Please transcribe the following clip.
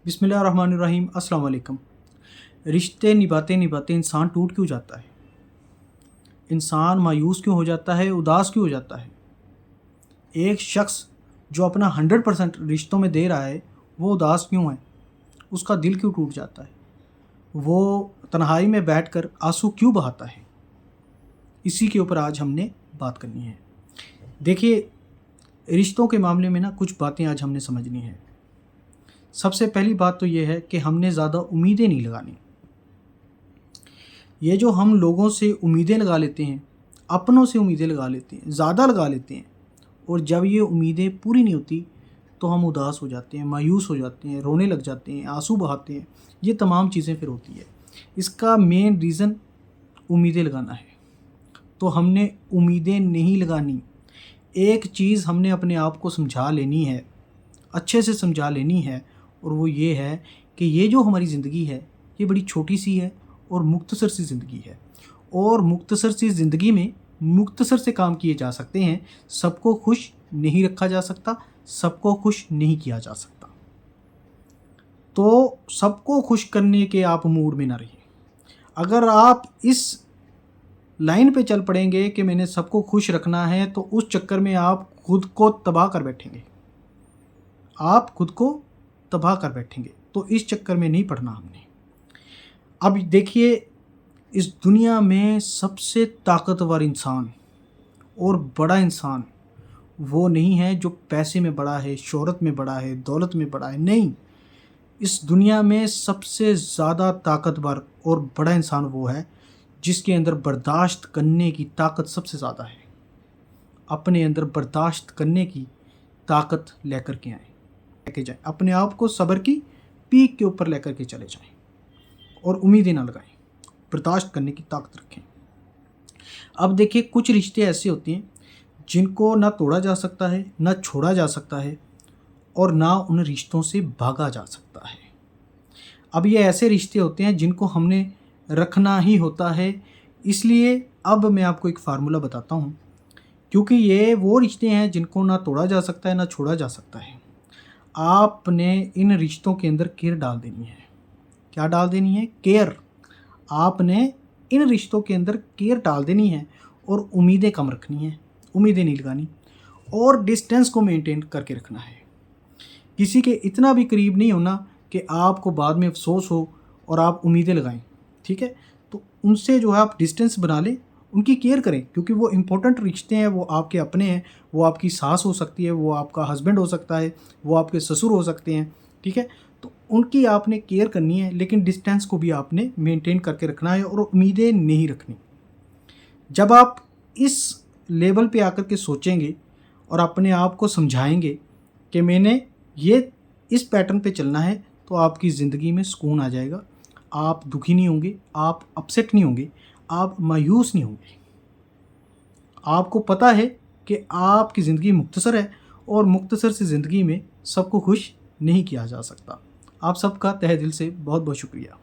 बिस्मिल्लाहिर्रहमानिर्रहीम। अस्सलाम वालेकुम। रिश्ते निभाते निभाते इंसान टूट क्यों जाता है? इंसान मायूस क्यों हो जाता है? उदास क्यों हो जाता है? एक शख्स जो अपना 100% रिश्तों में दे रहा है, वो उदास क्यों है? उसका दिल क्यों टूट जाता है? वो तन्हाई में बैठकर आंसू क्यों बहाता है? इसी के ऊपर आज हमने बात करनी है। देखिए, रिश्तों के मामले में ना कुछ बातें आज हमने समझनी है। सबसे पहली बात तो ये है कि हमने ज़्यादा उम्मीदें नहीं लगानी। ये जो हम लोगों से उम्मीदें लगा लेते हैं, अपनों से उम्मीदें लगा लेते हैं, ज़्यादा लगा लेते हैं, और जब ये उम्मीदें पूरी नहीं होती तो हम उदास हो जाते हैं, मायूस हो जाते हैं, रोने लग जाते हैं, आंसू बहाते हैं। ये तमाम चीज़ें फिर होती है। इसका मेन रीज़न उम्मीदें लगाना है। तो हमने उम्मीदें नहीं लगानी। एक चीज़ हमने अपने आप को समझा लेनी है, अच्छे से समझा लेनी है, और वो ये है कि ये जो हमारी ज़िंदगी है, ये बड़ी छोटी सी है और मुख्तसर सी ज़िंदगी है। और मुख्तसर सी ज़िंदगी में मुख्तसर से काम किए जा सकते हैं। सबको खुश नहीं रखा जा सकता, सबको खुश नहीं किया जा सकता। तो सबको खुश करने के आप मूड में ना रहिए। अगर आप इस लाइन पे चल पड़ेंगे कि मैंने सबको खुश रखना है, तो उस चक्कर में आप खुद को तबाह कर बैठेंगे। आप खुद को तबाह कर बैठेंगे। तो इस चक्कर में नहीं पड़ना हमने। अब देखिए, इस दुनिया में सबसे ताकतवर इंसान और बड़ा इंसान वो नहीं है जो पैसे में बड़ा है, शोहरत में बड़ा है, दौलत में बड़ा है। नहीं, इस दुनिया में सबसे ज़्यादा ताकतवर और बड़ा इंसान वो है जिसके अंदर बर्दाश्त करने की ताकत सबसे ज़्यादा है। अपने अंदर बर्दाश्त करने की ताकत लेकर के आए, लेके जाएं। अपने आप को सब्र की पीक के ऊपर लेकर के चले जाएं और उम्मीदें ना लगाएं। बर्दाश्त करने की ताकत रखें। अब देखिए, कुछ रिश्ते ऐसे होते हैं जिनको ना तोड़ा जा सकता है, ना छोड़ा जा सकता है, और ना उन रिश्तों से भागा जा सकता है। अब ये ऐसे रिश्ते होते हैं जिनको हमने रखना ही होता है। इसलिए अब मैं आपको एक फार्मूला बताता हूँ, क्योंकि ये वो रिश्ते हैं जिनको ना तोड़ा जा सकता है, ना छोड़ा जा सकता है। आपने इन रिश्तों के अंदर केयर डाल देनी है। क्या डाल देनी है? केयर। आपने इन रिश्तों के अंदर केयर डाल देनी है और उम्मीदें कम रखनी है, उम्मीदें नहीं लगानी, और डिस्टेंस को मेंटेन करके रखना है। किसी के इतना भी करीब नहीं होना कि आपको बाद में अफसोस हो और आप उम्मीदें लगाएं। ठीक है, तो उनसे जो है आप डिस्टेंस बना लें, उनकी केयर करें, क्योंकि वो इम्पोर्टेंट रिश्ते हैं। वो आपके अपने हैं। वो आपकी सास हो सकती है, वो आपका हस्बैंड हो सकता है, वो आपके ससुर हो सकते हैं। ठीक है, तो उनकी आपने केयर करनी है, लेकिन डिस्टेंस को भी आपने मेंटेन करके रखना है और उम्मीदें नहीं रखनी। जब आप इस लेवल पे आकर के सोचेंगे और अपने आप को समझाएंगे कि मैंने ये इस पैटर्न पे चलना है, तो आपकी ज़िंदगी में सुकून आ जाएगा। आप दुखी नहीं होंगे, आप अपसेट नहीं होंगे, आप मायूस नहीं होंगे। आपको पता है कि आपकी ज़िंदगी मुख्तसर है, और मुख्तसर सी ज़िंदगी में सबको खुश नहीं किया जा सकता। आप सबका तहे दिल से बहुत बहुत शुक्रिया।